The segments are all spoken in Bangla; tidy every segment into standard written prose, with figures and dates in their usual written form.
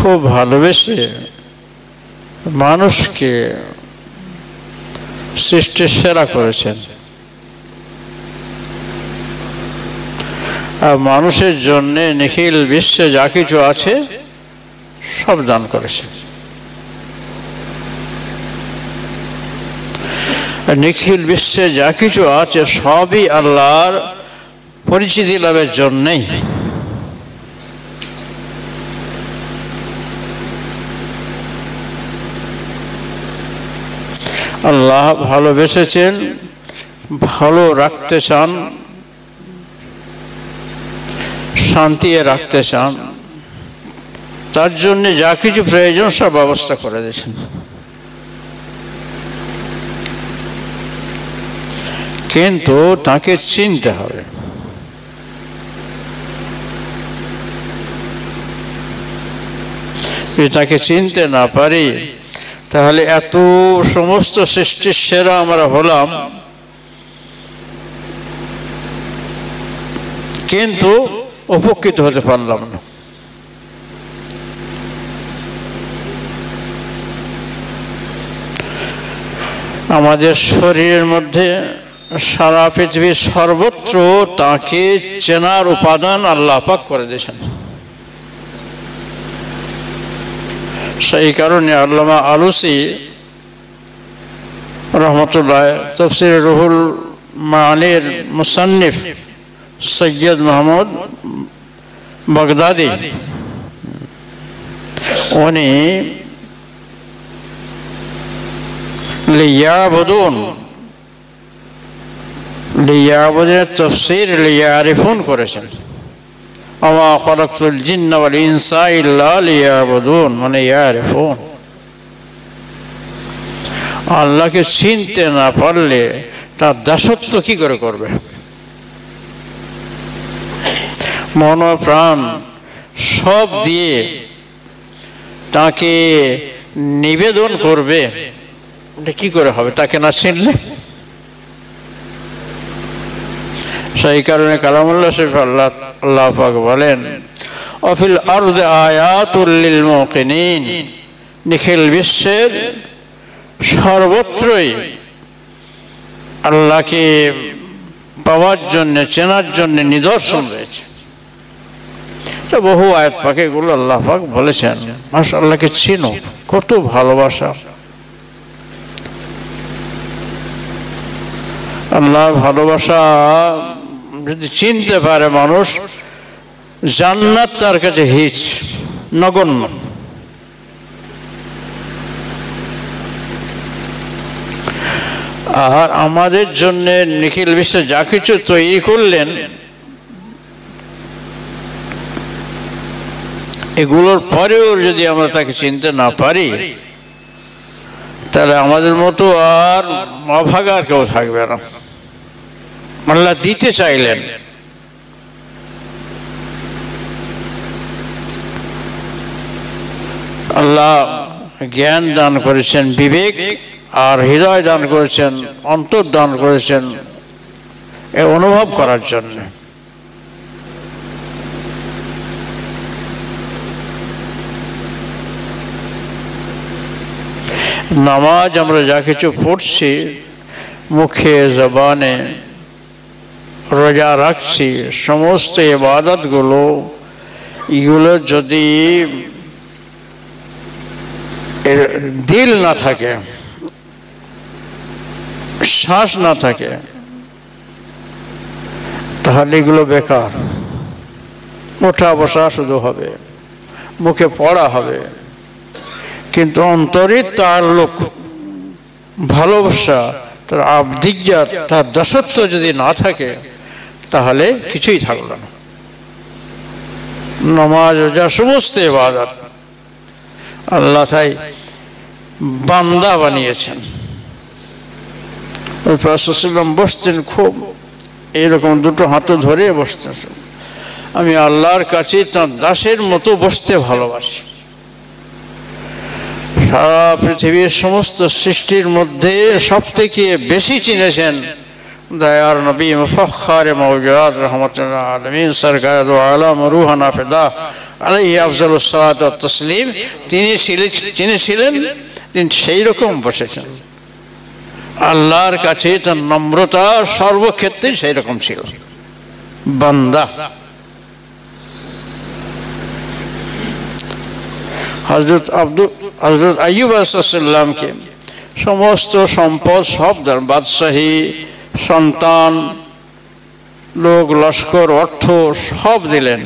খুব ভালোবেসে মানুষকে সৃষ্টির সেরা করেছেন আর মানুষের জন্য নিখিল বিশ্বে যা কিছু আছে সব দান করেছেন। নিখিল বিশ্বে যা কিছু আছে সবই আল্লাহর পরিচিতি লাভের জন্যই। আল্লাহ ভালোবেসেছেন, ভালো রাখতে চান, শান্তি রাখতে চান, তার জন্য যা কিছু প্রয়োজন সব ব্যবস্থা করে দিয়েছেন। কিন্তু তাকে চিনতে হবে। যদি তাকে চিনতে না পারি তাহলে এত সমস্ত সৃষ্টির সেরা আমরা হলাম, কিন্তু উপকৃত হতে পারলাম না। আমাদের শরীরের মধ্যে সারা পৃথিবীর সর্বত্র তাকে চেনার উপাদান আল্লাহ পাক করে দিয়েছেন। সেই কারণে আল্লামা আলুসি রহমতুল্লাহ তাফসীর রুহুল মানির মুসান্নিফ সৈয়দ মোহাম্মদ বাগদাদি উনি লিয়াবুদুন তাফসীর লিয়ারিফুন করেছেন। ওয়া খালাকতুল জিন্না ওয়াল ইনসা ইল্লা লিয়াবুদুন, মানে ইয়ারিফুন। আল্লাহকে চিনতে না পারলে তার দাসত্ব কি করে করবে? মন প্রাণ সব দিয়ে তাকে নিবেদন করবে, এটা কি করে হবে তাকে না চিনলে? সেই কারণে কালামুল্লাহ শরীফ আল্লাহ পাক বলেন অফিল আরদে আয়াতুল লিল মুকিনিন, নিখিল বিশ্বের সর্বত্রই আল্লাহকে পাওয়ার জন্য, চেনার জন্য নিদর্শন রয়েছে। তো বহু আয়াত পাকে এগুলো আল্লাহ পাক বলেছেন মানুষ আল্লাহকে চিনো, কত ভালোবাসা। আল্লাহর ভালোবাসা যদি চিনতে পারে মানুষ, জান্নাত তার কাছে হিচ, নগণ্য। আর আমাদের জন্য নিখিল বিশ্বে যা কিছু তৈরি করলেন, এগুলোর পরেও যদি আমরা তাকে চিনতে না পারি তাহলে আমাদের মতো আর অভাগার কেউ থাকবে না। আল্লাহ দিতে চাইলেন, আল্লাহ জ্ঞান দান করেছেন, বিবেক আর হৃদয় দান করেছেন, অন্তর দান করেছেন এ অনুভব করার জন্য। নামাজ আমরা যা কিছু পড়ছি, মুখে জবানে, রোজা রাখছি, সমস্ত ইবাদতগুলো এগুলো যদি দিল না থাকে, শ্বাস না থাকে, তাহলে এগুলো বেকার। ওঠা বসা শুধু হবে, মুখে পড়া হবে, কিন্তু অন্তরে তার লোক ভালোবাসা, তার আবদিজ্ঞাত, তার দাসত্ব যদি না থাকে তাহলে কিছুই থাকলো না। নামাজ রোজা সমস্ত ইবাদত আল্লাহ তাই বান্দা বানিয়েছেন। বসতেন খুব এরকম দুটো হাতে ধরে বসতেন, আমি আল্লাহর কাছে তার দাসের মতো বসতে ভালোবাসি। সারা পৃথিবীর সমস্ত সৃষ্টির মধ্যে সব থেকে বেশি চিনেছেন দয়ার নবী মুফাখখারে মাওজুদাত রাহমাতুল লিল আলামিন সরকার দো আলম রুহানা ফিদা আলাইহি আফজালুস সালাতু ওয়াত তাসলিম, তিনি ছিলেন তিনি সেই রকম বসেছেন। আল্লাহর কাছে তার নম্রতা সর্বক্ষেত্রে সেই রকম ছিল। বান্দা হযরত আইয়ুব আলাইহিস সালামকে সমস্ত সম্পদ, সব বাদশাহী, সন্তান, লোক, লস্কর, অর্থ সব দিলেন,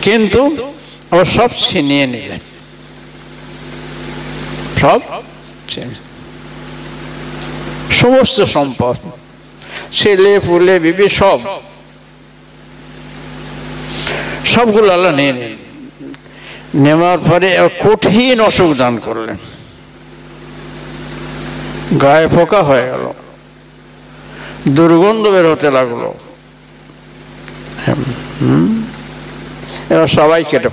কিন্তু আবার সব ছিনিয়ে নিলেন, সব সমস্ত সম্পদ, ছেলে পুলে বিবি সবগুলো আল্লাহ নিয়ে নিলেন। নেওয়ার পরে কঠিন অসুখ দান করলেন, গায়ে পোকা হয়ে গেল, দুর্গন্ধ বের হতে লাগলো, এবার সবাই কেটে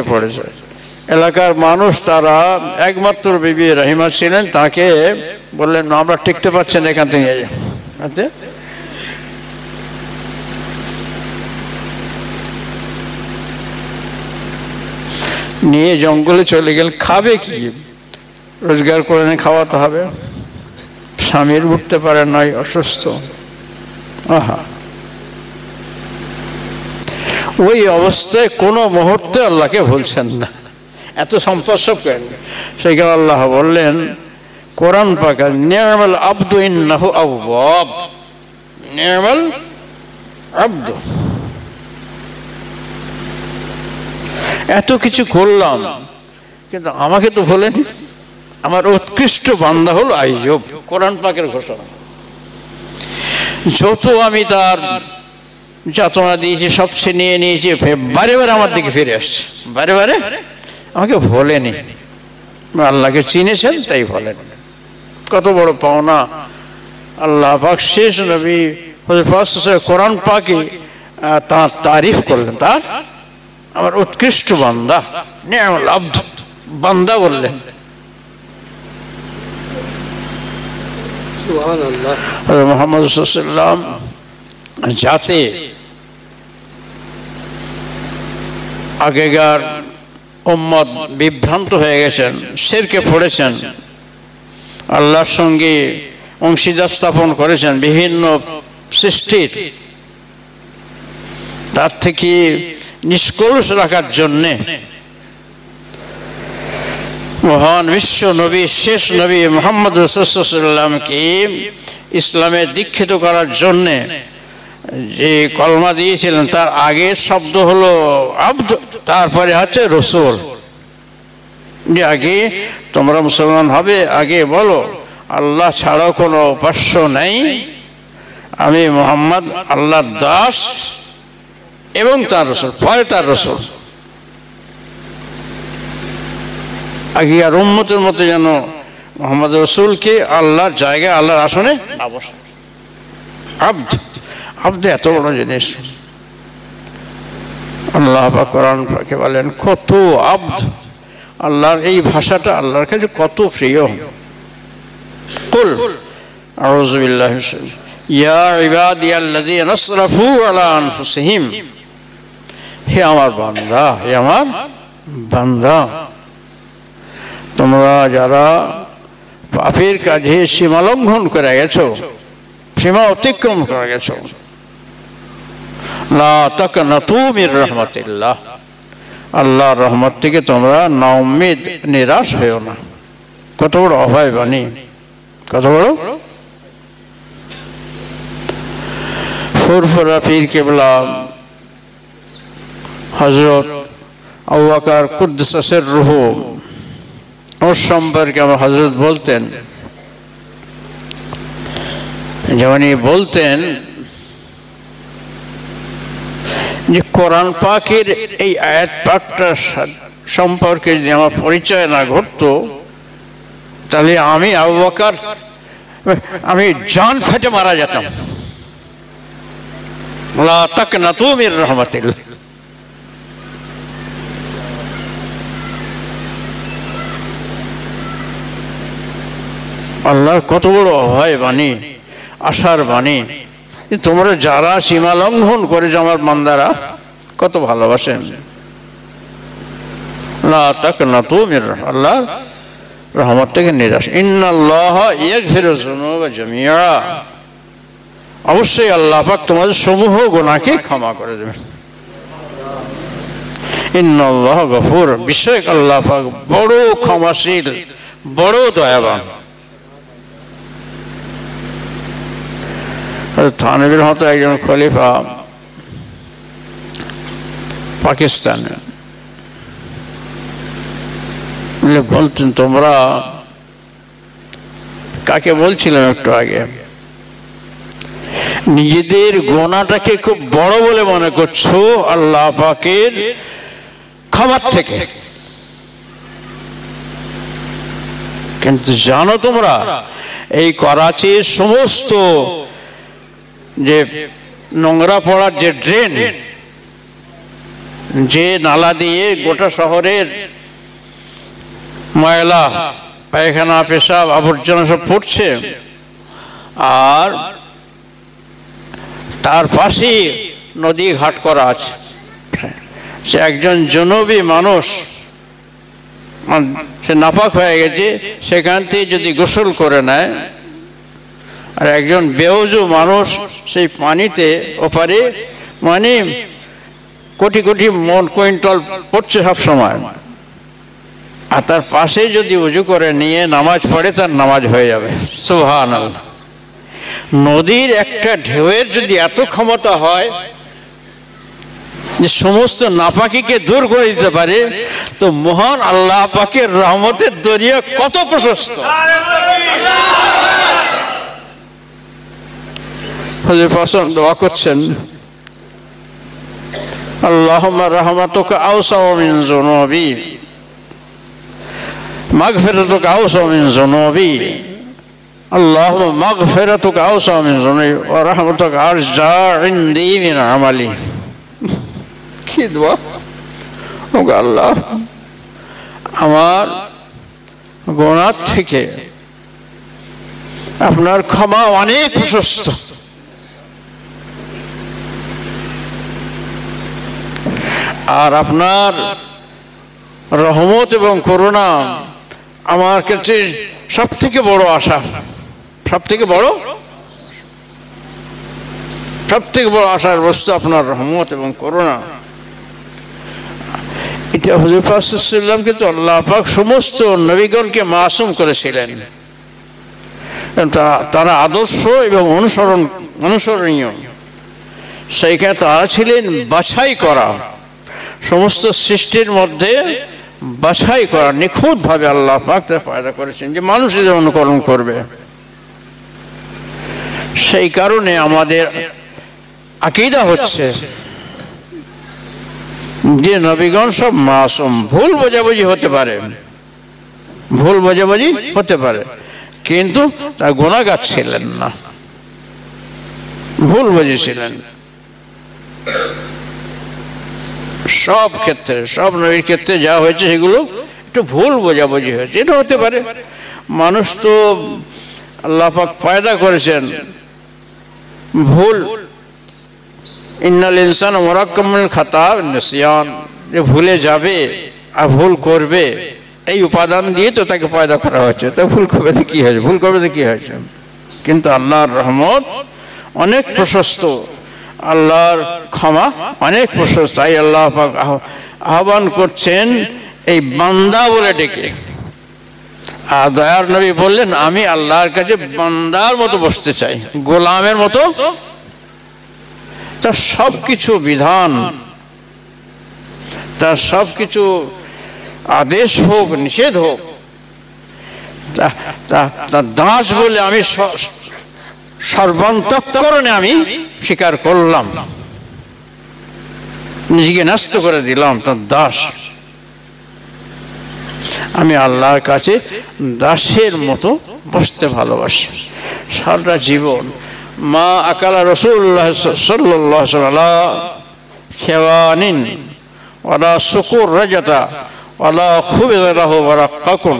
পড়েছে। এলাকার মানুষ, তারা একমাত্র বিবি রহিমা ছিলেন, তাকে বললেন আমরা টিকতে পারছেন, এখান থেকে নিয়ে জঙ্গলে চলে গেলেন। খাবে কি, রোজগার করে খাওয়াতে হবে, স্বামীর উঠতে পারে নয়, অসুস্থ। আহা, ওই অবস্থায় কোনো মুহূর্তে আল্লাহকে ভুলছেন না, এত সম্পদ সব করেন। সেইখানে আল্লাহ বললেন কোরআন পাকে, নি'মাল আবদু ইন্নাহু আওয়াব, নি'মাল আবদু। এত কিছু করলাম কিন্তু আমাকে তো ভোলেনি, আমার উৎকৃষ্ট বান্দা হলো আইয়ুব। কোরআন পাকের ঘোষণা। যত আমি তার যাতনা দিয়েছি, সব ছিনিয়ে নিয়েছি, বারে বারে আমার দিকে ফিরে আসছে, বারে বারে আমাকে ভোলেনি। আল্লাহকে চিনেছেন তাই বলেন। কত বড় পাওনা। আল্লাহ পাক শেষ নবী কোরআন পাকে তার তারিফ করলেন, তার আমার উৎকৃষ্ট বান্দা, নি'মাল আবদ, বান্দা বললেন। সুবহানাল্লাহ। মুহাম্মদ সাল্লাল্লাহু আলাইহি ওয়াসাল্লাম যাতে আগেকার উম্মত বিভ্রান্ত হয়ে গেছেন, শিরকে পড়েছেন, আল্লাহর সঙ্গে অংশীদার স্থাপন করেছেন বিভিন্ন সৃষ্টির, তার থেকে নিষ্কলুষ রাখার জন্যে মহান বিশ্ব নবী, শেষ নবী মুহাম্মদ রাসূলুল্লাহ সাল্লাল্লাহু আলাইহি ওয়াসাল্লামকে ইসলামে দীক্ষিত করার জন্যে যে কলমা দিয়েছিলেন, তার আগের শব্দ হলো আব্দ, তারপরে হচ্ছে রসুল। যে আগে তোমরা মুসলমান হবে, আগে বলো আল্লাহ ছাড়াও কোনো উপাস্য নেই, আমি মুহাম্মদ আল্লাহর দাস এবং তার রসুল, পরে তার রসুল। আগে আর উম্মতের মতো যেন মুহাম্মদ রসুলকে আল্লাহর জায়গায়, আল্লাহর আসনে না বসে। আব্দ, আব্দ এত বড় জিনিস। আল্লাহ পাক কোরআন পাকে বলেন কত আব্দ। আল্লাহর এই ভাষাটা আল্লাহর কাছে কত প্রিয়। কুল আউযু বিল্লাহি ইয়া ইবাদিয়াল্লাযীনা আসরাফু আলা আনফুসিহিম, হে আমার বান্দা, হে আমার বান্দা, তোমরা যারা পাপের কাজে সীমা লঙ্ঘন করে গেছো, সীমা অতিক্রম করে গেছো, লা তাকনাতু মির রাহমাতিল্লাহ, আল্লাহর রহমত থেকে তোমরা নাউম্মিদ, নিরাশ হয়েও না। কত বড় অভয় বাণী, কত বড়। ফুরফুরা পীর কেবলা হযরত আবু বকর কুদ্দুস সিররুহু, ওর সম্পর্কে আমার হযরত বলতেন, যেমন বলতেন যে কোরআন পাকের এই আয়াত পাকটা সম্পর্কে যদি আমার পরিচয় না ঘটতো, তাহলে আমি আবু বকর, আমি জান ফেটে মারা যেতাম। লা তাকনাতু মির রাহমাতিল্লাহ। আল্লাহর কত বড় অভয় বাণী। আশার বাণী, তোমরা যারা সীমা লঙ্ঘন করেছো আমার বান্দারা কত ভালোবাসেন। লা তাকনাতু মির আল্লাহ রহমত থেকে নিরাশ। ইন্নাল্লাহা ইয়াগফিরু যুনুবা জামিআ, অবশ্যই আল্লাহ পাক তোমাদের সমূহ গুনাহকে ক্ষমা করে দেবেন। ইন্নাল্লাহা গফুর, বিশেষ আল্লাহ পাক বড় ক্ষমাশীল, বড় দয়াবান। থানভীর মতো একজন খলিফা পাকিস্তানে বলতেন, তোমরা কাকে বলছিলাম একটু আগে, নিজেদের গোনাটাকে খুব বড় বলে মনে করছো আল্লাহ পাকের ক্ষমার থেকে, কিন্তু জানো তোমরা এই করাচির সমস্ত যে নোংরা পড়ার যে ড্রেন, যে নালা দিয়ে গোটা শহরের ময়লা পায়খানা পেশাব আবর্জনা সব পড়ছে, আর তার পাশে নদী ঘাট করা আছে, সে একজন জনবী মানুষ, সে নাপাক হয়ে গেছে, সেখান থেকে যদি গোসল করে নেয়, আর একজন বেওযু মানুষ সেই পানিতে ওপারে মানে কোটি কোটি মন কুইন্টাল পড়ছে সব সময়, আর তার পাশে যদি উজু করে নিয়ে নামাজ পড়ে তার নামাজ হয়ে যাবে। সুবহানাল্লাহ। নদীর একটা ঢেউয়ের যদি এত ক্ষমতা হয় যে সমস্ত নাপাকিকে দূর করে দিতে পারে, তো মহান আল্লাহ পাকের রহমতের দরিয়া কত প্রশস্ত। হুজুর পাক দোয়া করছেন, আল্লাহুম্মা রাহমাতুকা আওসাউ মিন যুনুবি, মাগফিরাতুকা আওসাউ মিন যুনুবি, আল্লাহুম্মা মাগফিরাতুকা আওসাউ মিন যুনুবি ওয়া রাহমাতুকা আরজা ইনদি মিন আমালি। কি দোয়া! ও আল্লাহ, আমার গুনাহ থেকে আপনার ক্ষমা অনেক প্রশস্ত, আর আপনার রহমত এবং করুণা আমার কাছে সব থেকে বড় আশা, সব থেকে বড় আশার বস্তু আপনার রহমত এবং করুণা। এটা হুজুর পাক সাল্লাল্লাহু আলাইহি ওয়াসাল্লাম কিন্তু আল্লাহ পাক সমস্ত নবীগণকে মাসুম করেছিলেন, তারা আদর্শ এবং অনুসরণীয়, সেইখানে তারা ছিলেন বাছাই করা, সমস্ত সৃষ্টির মধ্যে বাছাই করা, নিখুঁতভাবে আল্লাহ পাক তা পয়দা করেছেন যে মানুষ এদের অনুকরণ করবে। সেই কারণে আমাদের আকীদা হচ্ছে যে নবীগণ সব মাসুম, ভুল বোঝাবুঝি হতে পারে, কিন্তু তার গুনাহগার ছিলেন না, ভুল বুঝেছিলেন। সব ক্ষেত্রে, সব নবীর ক্ষেত্রে যা হয়েছে সেগুলো একটু ভুল বোঝাবুঝি হয়েছে, এটা হতে পারে। মানুষ তো আল্লাহ পাক পয়দা করেছেন ভুল, ইন্নাল ইনসানা মুরাক্কাবুল খাতা ওয়ান নিসিয়ান, যে ভুলে যাবে আর ভুল করবে, এই উপাদান দিয়ে তো তাকে পয়দা করা হয়েছে। তা ভুল করবে তো কি হয়েছে, কিন্তু আল্লাহর রহমত অনেক প্রশস্ত, আল্লাহর ক্ষমা অনেক প্রশস্ত। তাই আল্লাহ পাক আহ্বান করছেন এই বান্দা বলে ডেকে, আর দয়ার নবী বললেন, আমি আল্লাহর কাছে বান্দার মতো বসতে চাই, গোলামের মতো। তার সব কিছু বিধান, তার সব কিছু আদেশ হোক নিষেধ হোক, তার দাস বলে আমি সর্বান্তঃকরণে আমি স্বীকার করলাম, নিজেকে ন্যস্ত করে দিলাম, তার দাস। আমি আল্লাহর কাছে দাসের মতো বসতে ভালোবাসি সারা জীবন। মা আকালা রাসূলুল্লাহ সাল্লাল্লাহু আলাইহি ওয়াসাল্লাম খেওয়ানিন ওয়ালা সুকুর রাজাতা ওয়ালা খুবিযা লাহু ওয়ারাক্কাকুন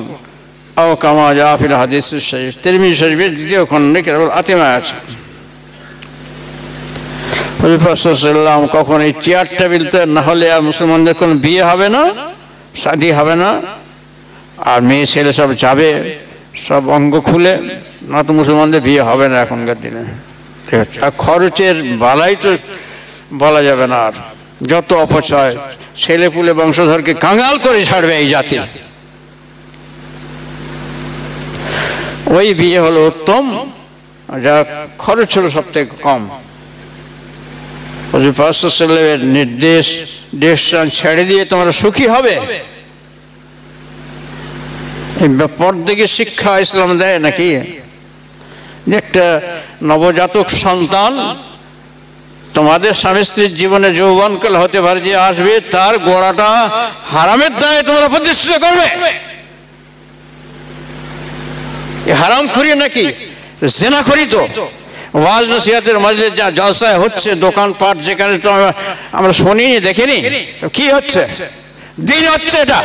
আও কামা জা ফিল হাদিস শরীফ। তিরমিজি শরীফের দ্বিতীয় খণ্ডে কিতাবুল আতিমা আছে। হুজুর পাক সাল্লাল্লাহু আলাইহি ওয়াসাল্লাম কখন এই চেয়ার টেবিলতে না হলে আর মুসলমানদের কোনো বিয়ে হবে না, শাদী হবে না, আর মেয়ে ছেলে সব যাবে সব অঙ্গ খুলে, না তো মুসলমানদের বিয়ে হবে না এখনকার দিনে। আর খরচের বালাই তো বলা যাবে না, আর যত অপচয়, ছেলে পুলে বংশধরকে কাঙাল করে ছাড়বে এই জাতি। ওই বিয়ে হলো উত্তম, যা খরচ হলো সব থেকে কম। হুজুর পাক সাল্লাল্লাহু আলাইহি ওয়াসাল্লামের নির্দেশ, দেশ ছেড়ে দিয়ে তোমরা সুখী হবে, পরদিকে শিক্ষা ইসলাম দেয় নাকি? যে একটা নবজাতক সন্তান তোমাদের স্বামী স্ত্রীর জীবনে যৌবনকাল হতে পারে যে আসবে, তার গোড়াটা হারামের দ্বারাই তোমরা প্রতিষ্ঠিত করবে। হারাম খড়ি নাকি জেনা করি? তো ওয়াজ নসিহতের মধ্যে যা জলসায় হচ্ছে, দোকানপাট যেখানে তো আমরা শুনিনি দেখিনি, কি হচ্ছে? দিন হচ্ছে এটা,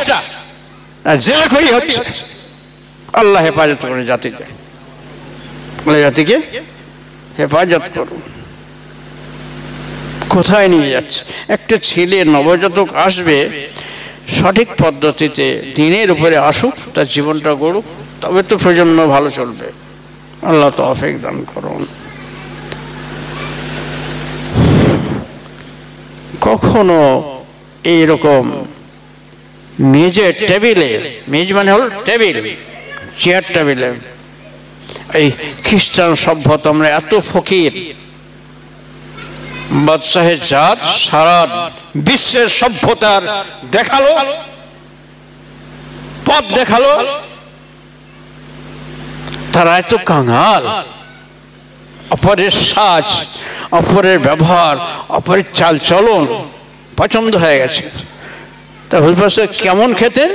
জেনা করি হচ্ছে। আল্লাহ হেফাজত করে জাতিকে, জাতিকে হেফাজত করুন। কোথায় নিয়ে যাচ্ছে? একটা ছেলে নবজাতক আসবে, সঠিক পদ্ধতিতে দিনের উপরে আসুক, তার জীবনটা গড়ুক, তবে তো প্রজন্ম ভালো চলবে। আল্লাহ তৌফিক দান করুন। কখনো এইরকম মেজের টেবিলে, মেজ মানে হল টেবিল, চেয়ার টেবিলে, এই খ্রিস্টান সভ্যতা আমরা এত ফকির, বাদশাহের জাত সারা বিশ্বের সভ্যতার দেখালো, পথ দেখালো, তারা এত কাঙাল, অপরের সাজ, অপরের ব্যবহার, অপরের চাল চলন পছন্দ হয়ে গেছে। তা হুজুর পাক কেমন খেতেন?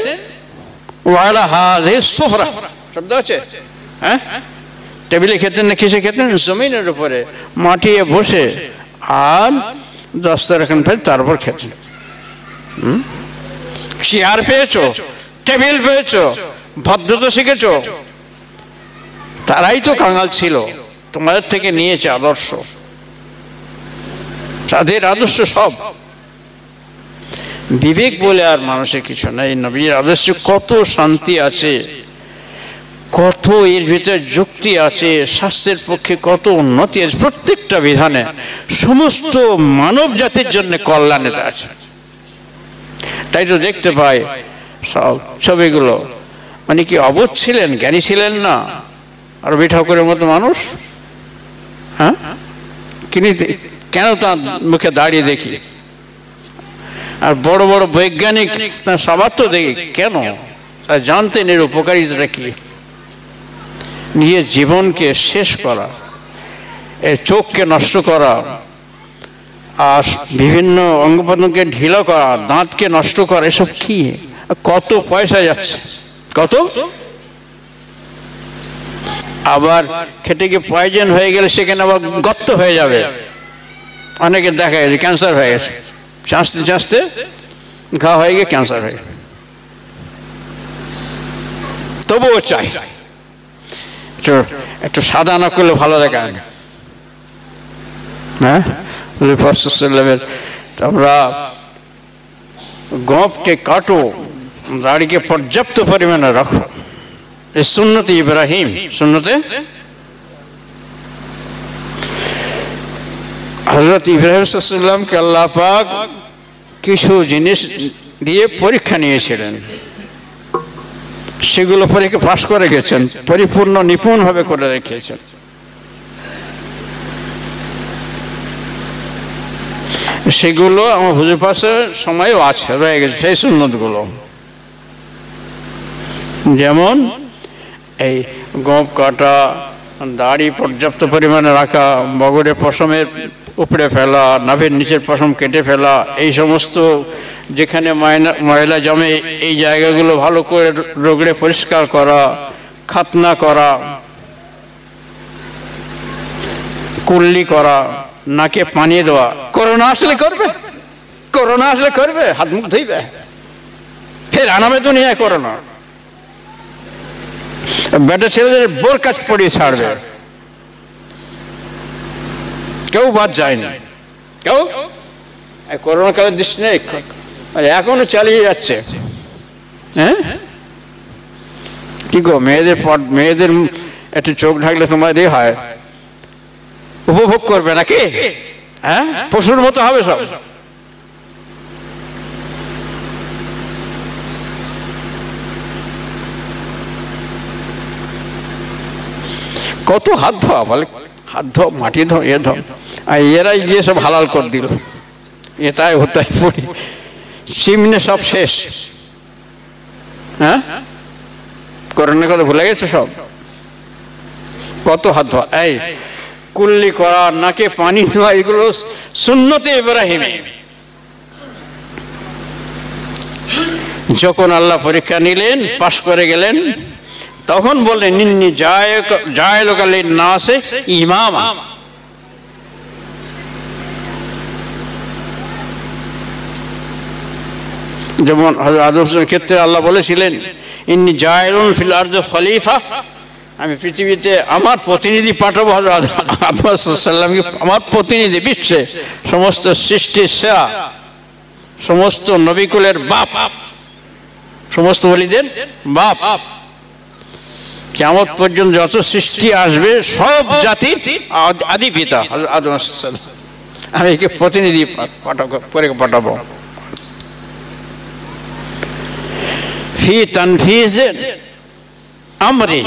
ওয়ালা হাযিহি সুফরা শব্দ আছে, হ্যাঁ, টেবিলে খেতেন না কিসে খেতেন? জমিনের উপরে মাটিয়ে বসে, আর দস্তরখান পেয়ে তারপর খেতেন। চেয়ার পেয়েছো, টেবিল পেয়েছো, ভদ্রতা শিখেছো, তারাই তো কাঙাল ছিল, তোমাদের থেকে নিয়েছে আদর্শ, তাদের আদর্শ সব। বিবেক বলে আর মানুষের কিছু নাই। নবীর আদর্শে কত শান্তি আছে, কত এর ভিতরে যুক্তি আছে, স্বাস্থ্যের পক্ষে কত উন্নতি আছে, প্রত্যেকটা বিধানে সমস্ত মানব জাতির জন্য কল্যাণে আছে। তাই তো দেখতে পাই সব ছবিগুলো, মানে কি অবোধ ছিলেন, জ্ঞানী ছিলেন না রবি ঠাকুরের মতো মানুষ? হ্যাঁ, কেন তার মুখে দাঁড়িয়ে দেখি, আর বড় বড় বৈজ্ঞানিক তার সবার তো দেখি, কেন? তারা জানতেন এর উপকারিতাটা কি। নিজের জীবনকে শেষ করা, এর চোখকে নষ্ট করা, আর বিভিন্ন অঙ্গ প্রত্যঙ্গকে ঢিলা করা, দাঁতকে নষ্ট করা, এসব কি? কত পয়সা যাচ্ছে, কত। আবার খেটে গিয়ে পয়জন হয়ে গেলে সেখানে আবার গর্ত হয়ে যাবে। অনেকে দেখা গেছে ক্যান্সার হয়ে গেছে, চাঁচতে চাঁচতে ঘা হয়ে গিয়ে ক্যান্সার হয়ে গেছে। তবুও চাই একটু সাদা না করলে ভালো দেখায় না। হ্যাঁ, তোমরা গোঁফকে কাটো, দাড়িকে পর্যাপ্ত পরিমাণে রাখো। এই সুন্নতে ইব্রাহিম, সুন্নতে হযরত ইব্রাহিম সাল্লাল্লাহু কে আল্লাহ পাক কিছু জিনিস দিয়ে পরীক্ষা নিয়েছিলেন, সেগুলো পরীক্ষা পাশ করে গেছেন, পরিপূর্ণ নিপুণ ভাবে করে রেখেছেন। সেগুলো আমার হুজুর পাশে সময়ও আছে, রয়ে গেছে সেই সুন্নতগুলো। যেমন এই গোঁফ কাটা, দাড়ি পর্যাপ্ত পরিমাণে রাখা, বগরের পশমের উপরে ফেলা, নাভির নিচের পশম কেটে ফেলা, এই সমস্ত যেখানে ময়লা জমে এই জায়গাগুলো ভালো করে রগড়ে পরিষ্কার করা, খাতনা করা, কুল্লি করা, নাকে পানি দেওয়া। করোনা আসলে করবে, করোনা আসলে করবে, হাত মুখ ধুইবে, ফের আনাবে দুনিয়ায় করোনা। বেটা ছেলেদের বোর কাজ পড়িয়ে ছাড়বে, কেউ বাদ যায়নি, কেউ করোনা কালের দৃষ্টি নেই, এখনো চালিয়ে যাচ্ছে। হ্যাঁ কি গো, মেয়েদের একটু চোখ ঢাকলে তোমার হয়, উপভোগ করবে নাকি? হ্যাঁ, পশুর মতো হবে সব। কত হাত ধোয়া বলে, হাত ধো, মাটি ধো, এ ধো, আর এরাই গিয়ে সব হালাল করে দিল। এটাই হতাই পড়ি, চিমনে সব শেষ। হ্যাঁ, করোনার কথা ভুলে গেছে সব। কত হাত ধোয়া, এই কুল্লি করা, নাকে পানি ধোয়া, এগুলো সুন্নতে ইব্রাহিমে। যখন আল্লাহ পরীক্ষা নিলেন, পাশ করে গেলেন, তখন বললেন ইন্নী জায়লুকা লিন-নাসি ইমামা। যেমন হযরত আদমের ক্ষেত্রে আল্লাহ বলেছিলেন ইন্নী জায়লুন ফিল আরদি খলিফা, আমি পৃথিবীতে আমার প্রতিনিধি পাঠাবো। হযরত আদম আলাইহিস সালামকে আমার প্রতিনিধি, বিশ্বে সমস্ত সৃষ্টির সেরা, সমস্ত নবীকুলের বাপ, সমস্ত ওলিদের বাপ। কিয়ামত পর্যন্ত যত সৃষ্টি আসবে সব জাতির আদি পিতা হযরত আদম আলাইহিস সালাম, আমি একে প্রতিনিধি পাঠাবো। ফি তানফিজ আমরি,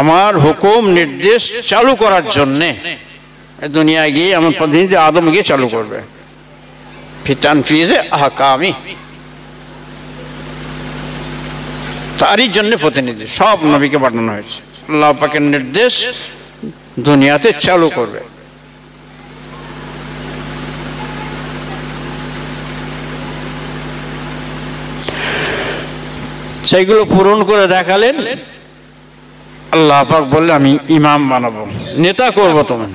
আমার হুকুম নির্দেশ চালু করার জন্যে দুনিয়ায় গিয়ে আমার প্রতিনিধি আদম গিয়ে চালু করবে। ফি তানফিজ আহকামি, তারই জন্য প্রতিনিধি, সব নবীকে পাঠানো হয়েছে। আল্লাহ পাকের নির্দেশ দুনিয়াতে চালু করবে। সেইগুলো পূরণ করে দেখালেন। আল্লাহ পাক বললেন আমি ইমাম বানাবো, নেতা করবো তোমার।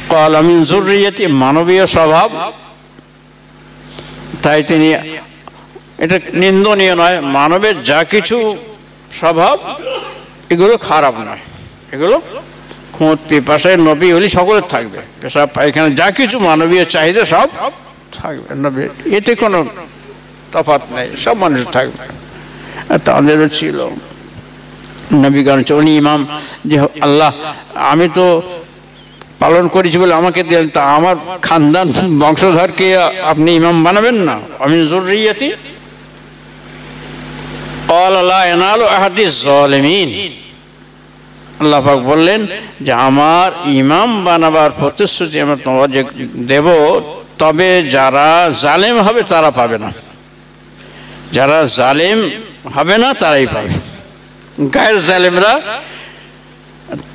ক্বালা মিন যুররিয়্যাতি, মানবীয় স্বভাব, তাই তিনি, এটা নিন্দনীয় নয়, মানবের যা কিছু স্বভাব এগুলো খারাপ নয়, এগুলো খুঁত পিপাসায় নবী হলি সকলের থাকবে, পেশাব পায়খানা যা কিছু মানবীয় চাহিদা সব থাকবে নবী, এতে কোনো তফাৎ নেই, সব মানুষ থাকবে। তাদেরও ছিল নবীগণ, উনি ইমাম, যে আল্লাহ আমি তো পালন করেছি বলে আমাকে দিলেন, তা আমার খানদান বংশধরকে আপনি ইমাম বানাবেন না? আমি যুররিয়্যাতি ক্বালা লা ইয়ানালু আহাদি যালিমিন, আল্লাহ পাক বললেন যে আমার ইমাম বানাবার প্রতিশ্রুতি আমরা তোমাদের দেব, তবে যারা জালেম হবে তারা পাবে না, যারা জালেম হবে না তারাই পাবে। গায়ের জালেমরা,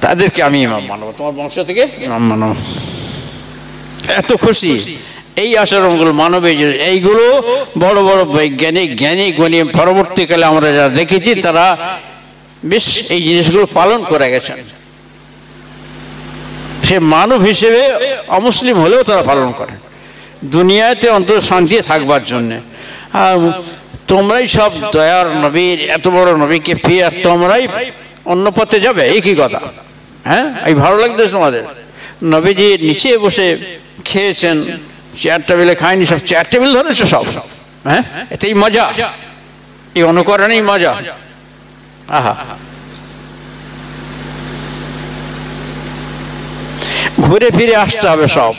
তাদেরকে আমি ইমাম বানাবো, তোমার বংশ থেকে ইমাম বানাবো। এত খুশি এই আচরণগুলো মানবের, এইগুলো বড় বড় বৈজ্ঞানিক জ্ঞানী গুণী পরবর্তীকালে আমরা যারা দেখেছি তারা বেশ এই জিনিসগুলো পালন করে গেছেন। সে মানব হিসেবে অমুসলিম হলেও তারা পালন করে, দুনিয়াতে অন্তত শান্তি থাকবার জন্যে। আর তোমরাই সব দয়ার নবীর, এত বড় নবীকে পেয়ে আর তোমরাই অন্য পথে যাবে, এই কি কথা? হ্যাঁ, এই ভালো লাগতেছে তোমাদের? নবীজি নিচে বসে খেয়েছেন, চেয়ার টেবিলে খায়নি, সব চেয়ার টেবিল ধরেছে সব। হ্যাঁ, এতেই মজা, এই অনুকরণেই মজা। আহা, ঘুরে ফিরে আসতে হবে সব।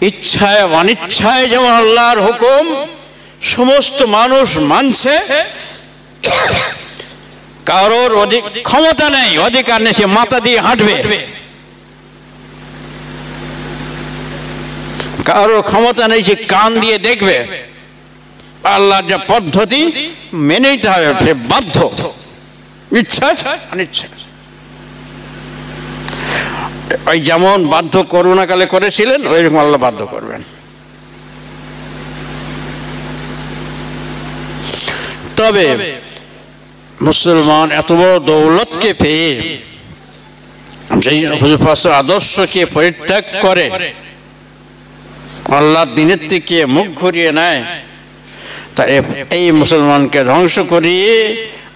ইচ্ছায় অনিচ্ছায় যেমন আল্লাহর হুকুম সমস্ত মানুষ মানছে, কারোর ক্ষমতা নেই, অধিকার নেই, সে মাথা দিয়ে হাঁটবে। কারোর ক্ষমতা নেই সে কান দিয়ে দেখবে। আল্লাহর যা পদ্ধতি মেনে নিতে হবে, সে বাধ্য, ইচ্ছা অনিচ্ছা। ওই যেমন বাধ্য করোনাকালে করেছিলেন, ওইরকম আল্লাহ বাধ্য করবেন। তবে মুসলমান এত বড় দৌলতকে পেয়ে সেই হুজুর পাকের আদর্শকে পরিত্যাগ করে আল্লাহর দ্বীনের থেকে মুখ ঘুরিয়ে নেয়, তা এই মুসলমানকে ধ্বংস করিয়ে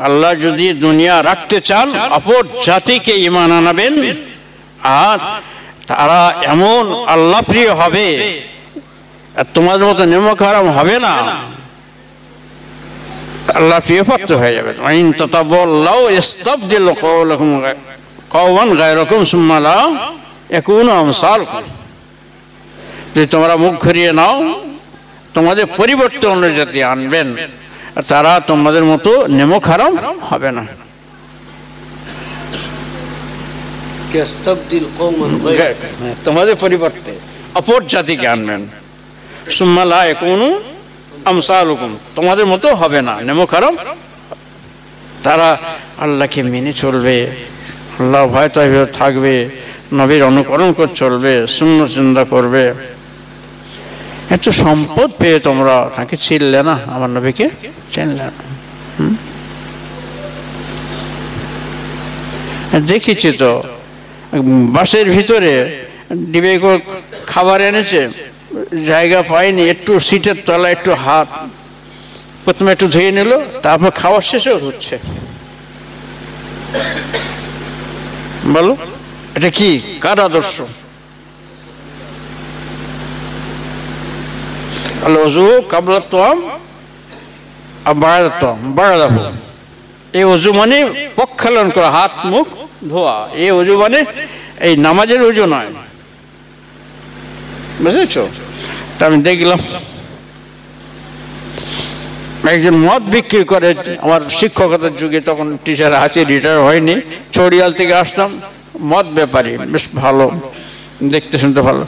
আল্লাহ যদি দুনিয়া রাখতে চান, অপর জাতিকে ঈমান আনাবেন। আর তারা এমন আল্লাহ প্রিয় হবে, আর তোমাদের মতো নেমক হারাম হবে না, আল্লাহ প্রিয় পাত্র হয়ে যাবে। আইন তাতাবাল্লাউ ইস্তাবদিল কওমান গায়রাকুম সুম্মা লা ইয়াকুনু আমসালকুম। যদি তোমরা মুখ ঘুরিয়ে নাও, তোমাদের পরিবর্তে অন্য জাতি আনবেন, তারা তোমাদের মতো নেমক হারাম হবে না। তোমাদের পরিবর্তে অপর জাতিকে আনবেন। সুম্মা লা ইয়াকুনু আমসালুকুম, তোমাদের মতো হবে না, নেমক হারাম। তারা আল্লাহকে মেনে চলবে, আল্লাহ ভয় থাকবে, নবীর অনুকরণ করে চলবে, সুন্নাত চিন্তা করবে। এত সম্পদ পেয়ে তোমরা তাকে চিনলে না, আমার নবীকে চিনলে না। দেখেছি তো, বাসের ভিতরে ডিবে খাবার এনেছে, জায়গা পায়নি, একটু সিটের তলায় একটু হাত প্রথমে একটু ধুয়ে নিল, তারপর খাওয়ার শেষেও ধুচ্ছে। বলো এটা কি, কার আদর্শ? অজু কাবলা তোয়াম আর বাড়াদাহ, এই অজু মানে প্রক্ষালন করা, হাত মুখ ধোয়া। এই অজু মানে এই নামাজের অজু নয়, বুঝেছ? তা আমি দেখলাম একজন মদ বিক্রি করে, আমার শিক্ষকতার যুগে, তখন টিচার আছে, রিটায়ার হয়নি, চড়িয়াল থেকে আসতাম, মদ ব্যাপারী, বেশ ভালো, দেখতে শুনতে ভালো।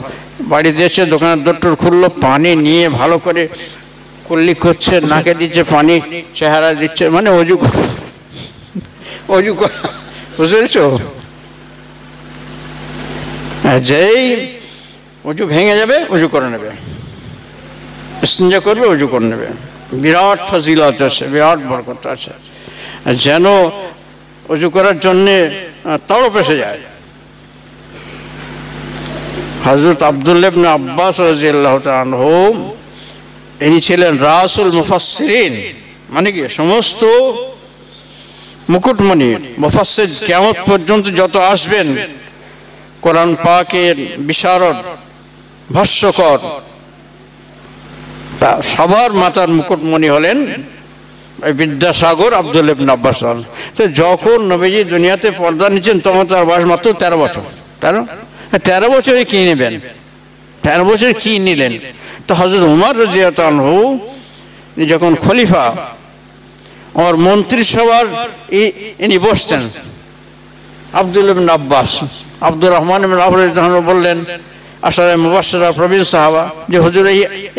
বাড়িতে এসে দোকানের দোরটোর খুললো, পানি নিয়ে ভালো করে কুল্লি করছে, নাকে দিচ্ছে পানি, চেহারা দিচ্ছে, মানে অজু করা, বুঝতে পেরেছ? যেই অজু ভেঙে যাবে অজু করে নেবে, ইস্তিনজা করবে, অজু করে নেবে। বিরাট ফজিলত আছে, বিরাট বরকত আছে, যেন অজু করার জন্যে তড়প এসে যায়। হযরত আব্দুল্লাহ ইবনে আব্বাস রাদিয়াল্লাহু তাআলা আনহু, ইনি ছিলেন রাসুল মুফাসসিরিন, মানে কি সমস্ত মুকুটমণি মুফাসসির, কিয়ামত পর্যন্ত যত আসবেন কোরআন পাকের বিশারদ ভাষ্যকর, তা সবার মাথার মুকুটমণি হলেন বিদ্যাসাগর আব্দুল্লাহ ইবনে আব্বাস। তো যখন নবীজি দুনিয়াতে পর্দা নিচ্ছেন, তখন তার বয়স মাত্র 13 বছর। 13 বছরে কি নেবেন? 13 বছরে কি নিলেন? তো হযরত উমর রাদিয়াল্লাহু আনহু যখন খলিফা, আর মন্ত্রিসভার ইনি বসতেন, আব্দুল্লাহ ইবনে আব্বাস, আব্দুর রহমান ইবনে আওফ রাদিয়াল্লাহু আনহু বললেন, আশারায়ে মুবাশশিরা প্রবীণ সাহাবা, যে হুজুর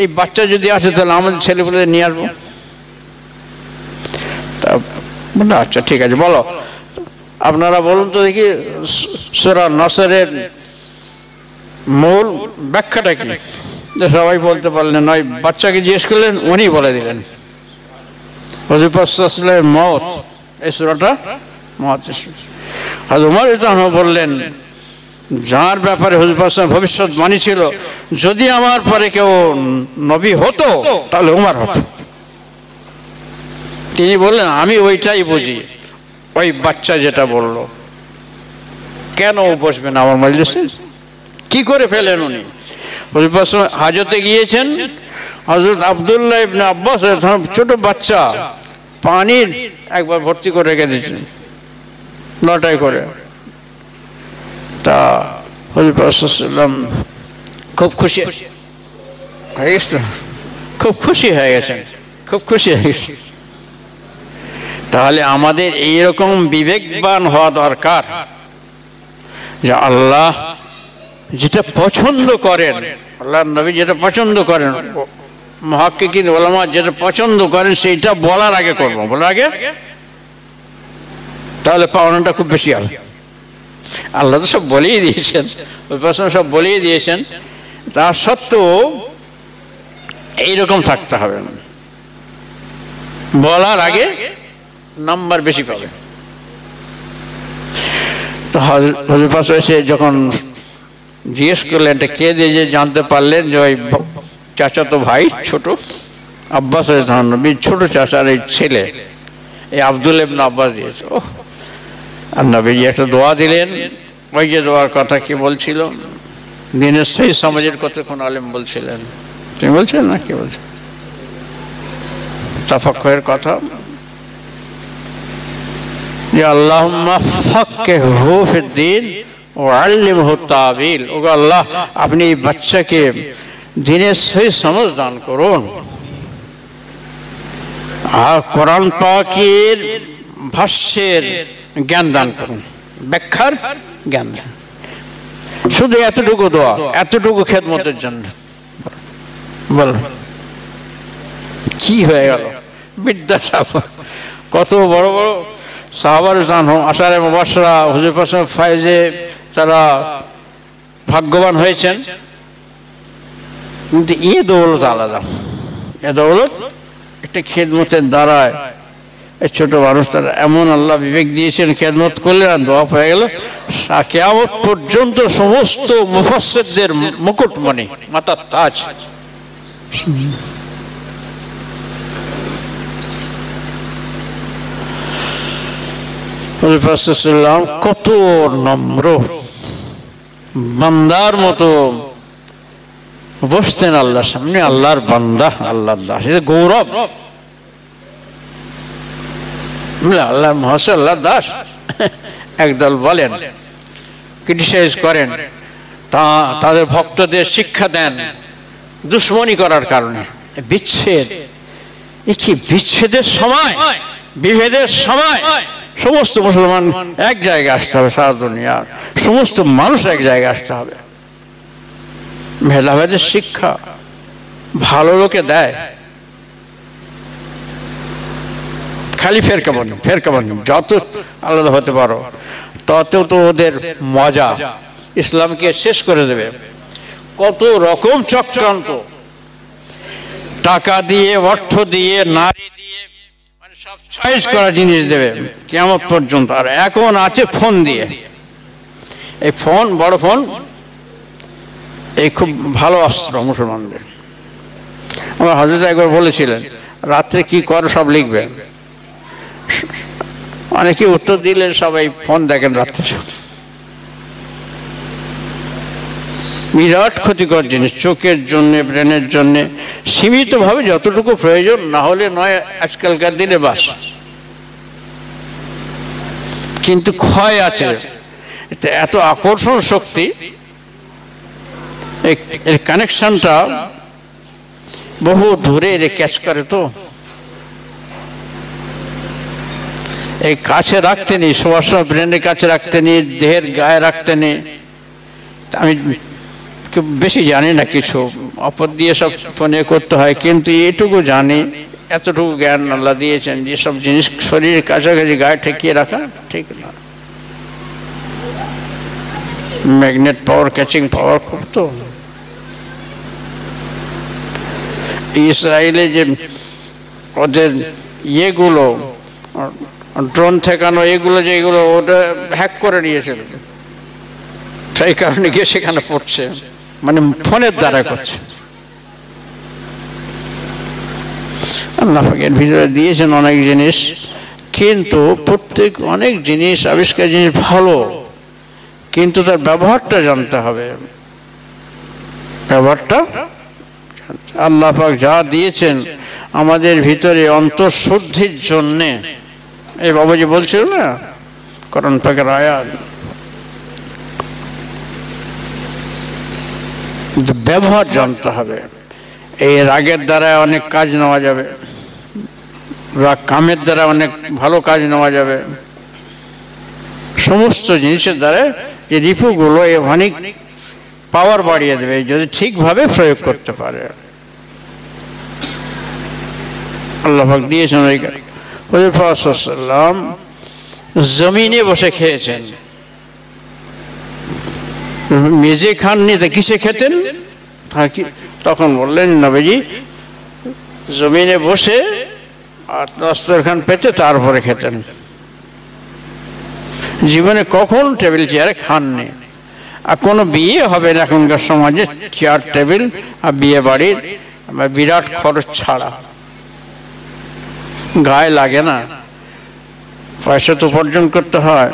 এই বাচ্চা যদি আসে তাহলে আমাদের ছেলেপুলেদের নিয়ে আসবো। তা বললো আচ্ছা ঠিক আছে, বলো আপনারা বলুন তো দেখি সূরা নসরের মূল ব্যাখ্যাটা কি? সবাই বলতে পারলেন নয়, বাচ্চাকে জিজ্ঞেস করলেন, উনি বলে দিলেন হুজুর পাক সাল্লাল্লাহু আলাইহি ওয়াসাল্লামের মওত, এই সূরাটা মওত। হযরত ওমর রাদিয়াল্লাহু আনহু বললেন, যার ব্যাপারে হুজুর পাক সাল্লাল্লাহু আলাইহি ওয়াসাল্লাম ভবিষ্যৎবাণী ছিল, যদি আমার পরে কেউ নবী হতো তাহলে ওমর হতো। তিনি বললেন, আমি ওইটাই বুঝি, ওই বাচ্চা যেটা বললো। কেন বসবেন আমার মজলিসে? কি করে ফেলেন উনি? হুজুর পাক সাল্লাল্লাহু আলাইহি ওয়াসাল্লাম হাজতে গিয়েছেন, হযরত আব্দুল্লাহ ইবনে আব্বাস ছোট বাচ্চা, পানির একবার ভর্তি করে রেখে দিয়েছেন লটাই করে। তা হুজুর পাক সাল্লাল্লাহু আলাইহি ওয়াসাল্লাম খুব খুশি হয়ে গেছেন, খুব খুশি হয়ে গেছেন, খুব খুশি হয়ে গেছেন। তাহলে আমাদের এইরকম বিবেকবান হওয়া দরকার, যে আল্লাহ যেটা পছন্দ করেন, আল্লাহর নবী যেটা পছন্দ করেন, মুহাক্কিকিন উলামা যেটা পছন্দ করেন, সেইটা বলার আগে করবো, বলার আগে, তাহলে পাওনাটা খুব বেশি হবে। আল্লাহ তো সব বলেই দিয়েছেন, ওই প্রশ্ন সব বলেই দিয়েছেন, তা সত্ত্বেও এইরকম থাকতে হবে, বলার আগে নাম্বার বেশি পাবে। তো হুজুর পাক এসে যখন জিজ্ঞেস করলেন, এটা কে দিয়ে, যে জানতে পারলেন যে ওই চাচাতো ভাই ছোট আব্বাস নবী, ছোট চাচার এই ছেলে, এই আব্দুল্লাহ ইবনে আব্বাস দিয়েছে। ও, আর নবীজি একটা দোয়া দিলেন, ওই যে দোয়ার কথা কি বলছিল, দিনের সেই সমাজের কথা কোন আলেম বলছিলেন? তুমি বলছেন না কি বলছেন? তাফাক্কুহের কথা যে আল্লাহুম্মা ফাক্কিহহু ফিদ্দীন ওয়া আল্লিমহু তাবিল। ওগো আল্লাহ, আপনি এই বাচ্চাকে দিনের সহি সমঝ দান করুন আর কোরআন পাকের ভাষ্যের জ্ঞান দান করুন, ব্যাখ্যার জ্ঞান। শুধু এতটুকু দোয়া, এতটুকু খেদমতের জন্য। বল কি হয়ে গেল? বিদ্যাসাগর কত বড় বড় সাহাবার জানো, আশারে মুবাশশারা, হুজুর পাক ফায়েজে, তারা ভাগ্যবান হয়েছেন। কিন্তু এ দৌলত আলাদা, এ দৌলত একটা খেদমতের দ্বারায় এই ছোট মানুষ তারা এমন আল্লাহ বিবেক দিয়েছেন, খেদমত করলে আর দোয়া হয়ে গেল। কিয়ামত পর্যন্ত সমস্ত মুফাসসিরদের মুকুটমণি, মাথার তাজ। কত নম্র বান্দার মতো বসতেন আল্লাহর সামনে, আল্লাহর বান্দা, আল্লাহর দাস। এটা গৌরব। আল্লাহ মহাশয়, আল্লাহর দাস। একদল বলেন, ক্রিটিসাইজ করেন, তাদের ভক্তদের শিক্ষা দেন দুশ্মনী করার কারণে। বিচ্ছেদ, এটি বিচ্ছেদের সময়, বিভেদের সময় সমস্ত মুসলমান এক জায়গায় আসতে হবে, সারা দুনিয়ার সমস্ত মানুষ এক জায়গায় আসতে হবে। ভেদাভেদের শিক্ষা ভালো লোকে দেয়, খালি ফেরকাবানি ফেরকাবানি। যত আলাদা হতে পারো তত তো ওদের মজা, ইসলামকে শেষ করে দেবে। কত রকম চক্রান্ত, টাকা দিয়ে, অর্থ দিয়ে, নারী দিয়ে, মানে সব চয়েস করা জিনিস দেবে কিয়ামত পর্যন্ত। আর এখন আছে ফোন দিয়ে। এই ফোন, বড় ফোন, এই খুব ভালো অস্ত্র মুসলমানদের। আমার হযরত একবার বলেছিলেন, রাত্রে কি করো সব লিখবে। অনেকে উত্তর দিলেন, সবাই ফোন দেখেন রাত্রে। বিরাট ক্ষতিকর জিনিস চোখের জন্য, ব্রেনের জন্য। সীমিতভাবে যতটুকু প্রয়োজন, না হলে নয় আজকালকার দিনে বাস। কিন্তু ক্ষয় আছে, এত আকর্ষণ শক্তি, এর কানেকশনটা বহু দূরে ক্যাচ করে। তো এই কাছে রাখতে নেই, সবার ব্রেনের কাছে রাখতে নেই, দেহের গায়ে রাখতে নেই। আমি বেশি জানি না কিছু, অপর দিয়ে সব ফোনে করতে হয়, কিন্তু এটুকু জানি, এতটুকু জ্ঞান আল্লাহ দিয়েছেন যে সব জিনিস শরীরের কাছাকাছি গায়ে ঠেকিয়ে রাখা ঠিক না। ম্যাগনেট পাওয়ার, ক্যাচিং পাওয়ার খুব। তো ইসরায়েলে যে ওদের ইয়েগুলো, ড্রোন ঠেকানো এগুলো, যেগুলো ওটা হ্যাক করে নিয়েছিল, সেই কারণে গিয়ে সেখানে পড়ছে, মানে ফোনের দ্বারা করছে। আল্লাহ পাকের ভিতরে দিয়েছেন অনেক জিনিস, কিন্তু প্রত্যেক অনেক জিনিস, আবিষ্কার জিনিস ভালো, কিন্তু তার ব্যবহারটা জানতে হবে। ব্যবহারটা আল্লাহ পাক যা দিয়েছেন আমাদের ভিতরে অন্তঃশুদ্ধির জন্যে, এই বাবাজি বলছিল না কোরআন পাকের আয়াত, ব্যবহার জানতে হবে। এই রাগের দ্বারা অনেক কাজ নেওয়া যাবে, রাগ কামের দ্বারা অনেক ভালো কাজ নেওয়া যাবে। সমস্ত জিনিসের দ্বারা যে রিপুগুলো অনেক পাওয়ার বাড়িয়ে দেবে যদি ঠিকভাবে প্রয়োগ করতে পারে। আল্লাহ পাক দিয়েছেন। হুজুর পাক সাল্লাল্লাহু আলাইহি ওয়াসাল্লাম জমিনে বসে খেয়েছেন, মেজে খাননি, তা কিসে খেতেন? তখন বললেন নবীজি জমিনে বসে আর দস্তরখান পেতে তারপরে খেতেন। জীবনে কখন টেবিল চেয়ারে খাননি। আর কোনো বিয়ে হবে না এখনকার সমাজে চেয়ার টেবিল আর বিয়ে বাড়ির বিরাট খরচ ছাড়া, গায়ে লাগে না, পয়সা তো উপার্জন করতে হয়,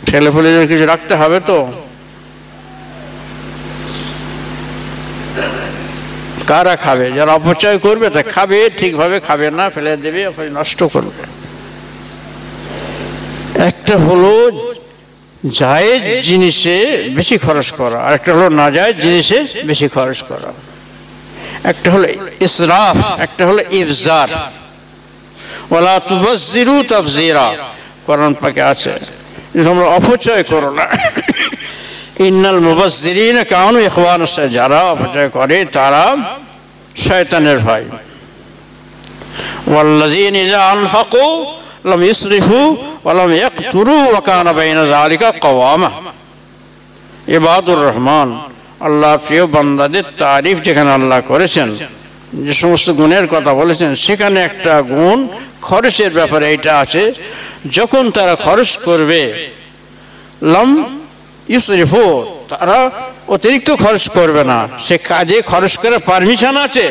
ছেলেপুলেদের কিছু রাখতে হবে। তো কারা খাবে? যারা অপচয় করবে তা খাবে, ঠিকভাবে খাবে না, ফেলে দেবে, নষ্ট করবে। একটা হলো জায়েজ জিনিসে বেশি খরচ করা, আর একটা হলো নাজায়েজ জিনিসে বেশি খরচ করা। একটা হলো ইসরাফ, একটা হলো ইফজার। ওয়ালা তুবাজ্জিরু তাবযীরা, কোরআন পাকে আছে তোমরা অপচয় করো না। ইন্নাল মুবাজ্জিরিনা কানু ইখওয়ানাস শাইতান, যারা অপচয় করে তারা শয়তানের ভাই। ওয়াল্লাযীনা ইযা আনফাকু লাম ইসরিফু ওয়া লাম ইয়াকতুরু ওয়া কানা বাইনা যালিকা কাওয়ামা। ইবাদুর রহমান, আল্লাহ প্রিয় বান্দাদের তারিফ যেখানে আল্লাহ করেছেন, যে সমস্ত গুণের কথা বলেছেন, সেখানে একটা গুণ খরচের ব্যাপারে এটা আছে, যখন তারা খরচ করবে লাম ইউসরিফু, তারা অতিরিক্ত খরচ করবে না। সে কাজে খরচ করার পারমিশন আছে,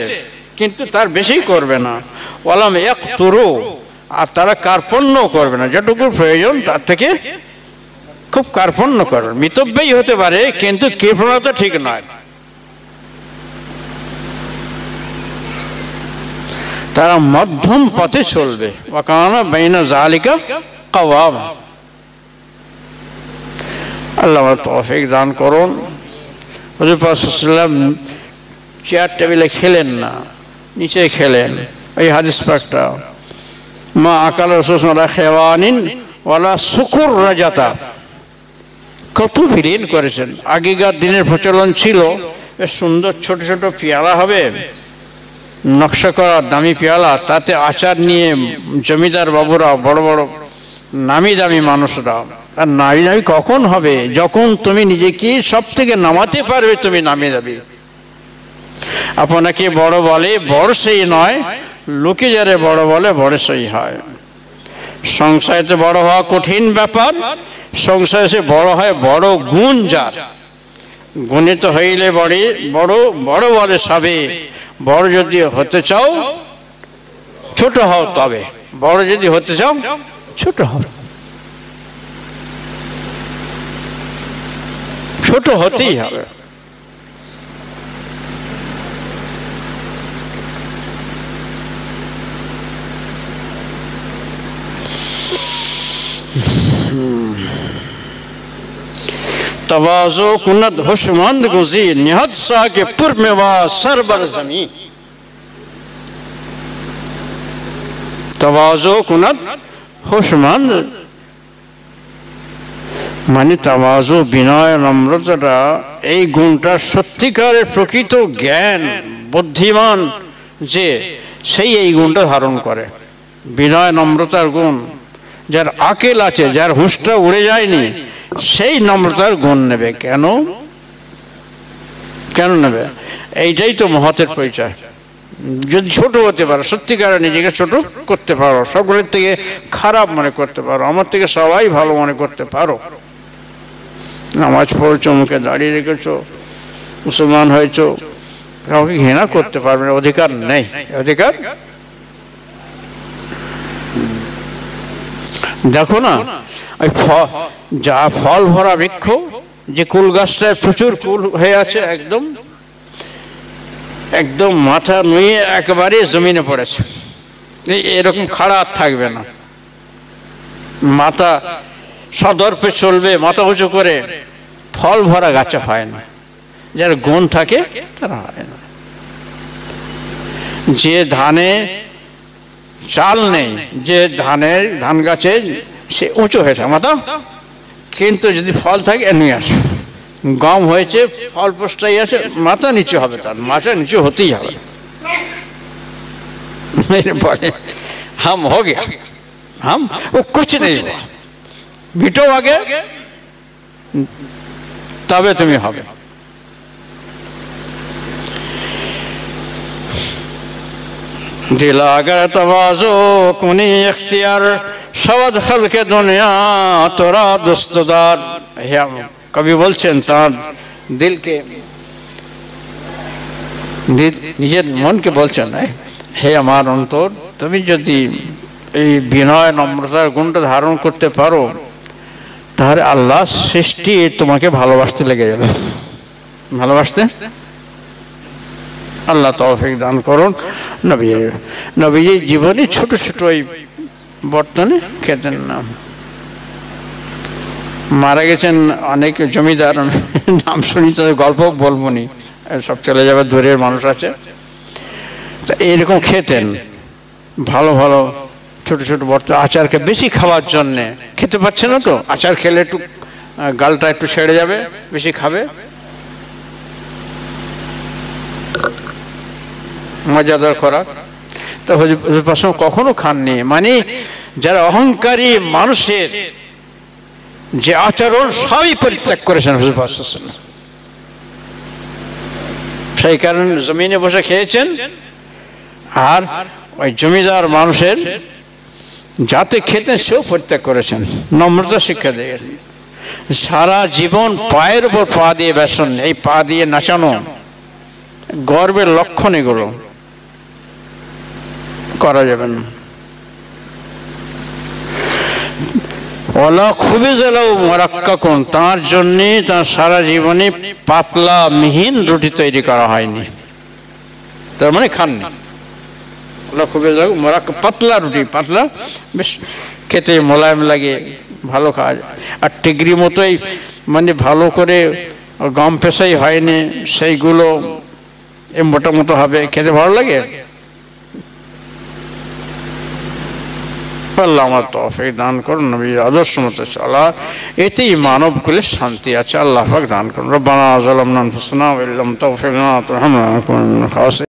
কিন্তু তার বেশি করবে না। ওয়ালাম ইয়াকতুরু, আর তারা কার্পণ্য করবে না, যেটুকু প্রয়োজন তার থেকে খুব কার্পণ্য করবে। মিতব্যয়ী হতে পারে, কিন্তু কৃপণতা ঠিক নয়। তারা মধ্যম পথে চলবে। ওয়া কানা বাইনা যালিকা কাওয়ামা। আল্লাহ তৌফিক দান করুন। হুজুর পাক সাল্লাল্লাহু আলাইহি ওয়াসাল্লাম চেয়ার টেবিলে খেলেন না, নিচে খেলেন। এই হাদিস পাকটা, মা আকাল রাসূলুল্লাহ খেওয়ানিন ওয়ালা সুকুর রাজাতা, কত বিলীন করেছেন। আগেকার দিনের প্রচলন ছিল বেশ সুন্দর ছোট ছোট পেয়ালা হবে, নকশা করা দামি পেয়ালা, তাতে আচার নিয়ে জমিদার বাবুরা, বড় বড় নামি দামি মানুষরা। আর নামি দামি কখন হবে? যখন তুমি নিজেকে সব থেকে নামাতে পারবে, তুমি নামে যাবে। আপনাকে বড় বলে বড় সেই নয়, লোকে যারা বড় বলে বড় সেই হয়। সংসারে বড় হওয়া কঠিন ব্যাপার, সংসারে সে বড় হয় বড় গুণ যার। গুণিত হইলে বড় বড় বড় বলে সবে, বড় যদি হতে চাও ছোট হও, তবে বড় যদি হতে চাও ছোট হও। ছোট হতেই হবে। तवाज़ो कुनत हुशमंद गुज़ी निहत सा के पुर में वा सरबर जमी। तवाज़ो कुनत हुशमंद মানে তাওয়াজু, বিনয়, নম্রতা, এই গুণটা সত্যিকারের প্রকৃত জ্ঞান বুদ্ধিমান যে, সেই এই গুণটা ধারণ করে। বিনয় নম্রতার গুণ যার আকেল আছে, যার হুঁশটা উড়ে যায়নি, সেই নম্রতার গুণ নেবে। কেন কেন নেবে? এইটাই তো মহতের পরিচয়। যদি ছোট হতে পারো, সত্যিকার নিজেকে ছোট করতে পারো, সকলের থেকে খারাপ মনে করতে পারো, আমার থেকে সবাই ভালো মনে করতে পারো, নামাজ পড়ছো, মুখে দাঁড়িয়ে রেখেছো, মুসলমান হয়েছো, কাউকে ঘৃণা করতে পারবে না, অধিকার নেই। অধিকার দেখো না, ওই যা ফল ভরা বৃক্ষ, যে কুল গাছটায় প্রচুর কুল হয়ে আছে, একদম একদম মাথা নুয়ে একেবারে জমিনে পড়েছে, এরকম খাড়া থাকবে না, মাথা সদর্পে চলবে, মাথা উঁচু করে। ফল ভরা গাছে হয় না, যার গুণ থাকে তারা হয় না। যে ধানে চাল নেই, যে ধান গাছে সে উঁচু হয়েছে মাথা, কিন্তু যদি ফল থাকে নিয়ে আসে। গম হয়েছে, ফল পোস্টাই আছে, মাথা নিচু হবে, তার মাথা নিচু হতেই হবে। বলে হাম হো গিয়া, হাম ও কুছ নেই, মিটো আগে তবে তুমি হবে। दिला अगर तवाज़ो कुनी इख्तियार शवद खल्के दुनिया तोरा दुस्तदार। कवि বলছেন তার দিলকে, নিজের মনকে বলছেন, হে আমার অন্তর, তুমি যদি এই বিনয় নম্রতার গুণটা ধারণ করতে পারো, তাহলে আল্লাহ সৃষ্টি তোমাকে ভালোবাসতে লেগে যাবে। ভালোবাসতে আল্লাহ তৌফিক দান করুন। নবীজি জীবনে ছোট ছোট ওই বর্তনে খেতেন না। মারা গেছেন অনেক জমিদার, নাম শুনি তাদের গল্প বলবো নি, সব চলে যাবে, দূরের মানুষ আছে। তা এইরকম খেতেন ভালো ভালো ছোট ছোট বর্তন, আচারকে বেশি খাওয়ার জন্যে। খেতে পাচ্ছে না তো, আচার খেলে একটু গালটা একটু ছেড়ে যাবে, বেশি খাবে, মজাদার খোরাক। তো হুজুর পাক কখনো খাননি। মানে যারা অহংকারী মানুষের যে আচরণ সবই পরিত্যাগ করেছেন হুজুর পাক। সেই কারণে জমিনে বসে খেয়েছেন। আর ওই জমিদার মানুষের যাতে খেতেন সেও পরিত্যাগ করেছেন, নম্রতা শিক্ষা দিয়েছেন। সারা জীবন পায়ের উপর পা দিয়ে বেসন, এই পা দিয়ে নাচানো গর্বের লক্ষণ, এগুলো করা যাবে না। ওলা খুবই জেলাও মোরাক্কাকুন, তার জন্যে তার সারা জীবনে পাতলা মিহিন রুটি তৈরি করা হয়নি, তার মানে খাননি। ওলা খুবই মোরাক্কা, পাতলা রুটি, পাতলা বেশ খেতে মোলায়েম লাগে, ভালো খাওয়া যায়। আর টিগরি মতোই মানে ভালো করে গম পেশাই হয়নি, সেইগুলো মোটা মতো হবে, খেতে ভালো লাগে। আল্লাহ আমার তৌফিক দান করুন, নবীর আদর্শ মতো চলা, এতেই মানব কুলের শান্তি আছে। আল্লাহ পাক দান করুন। রব্বানা যালামনা আনফুসানা ওয়া ইল্লাম তাগফির লানা ওয়া তারহামনা লানাকুনান্না মিনাল খাসিরিন।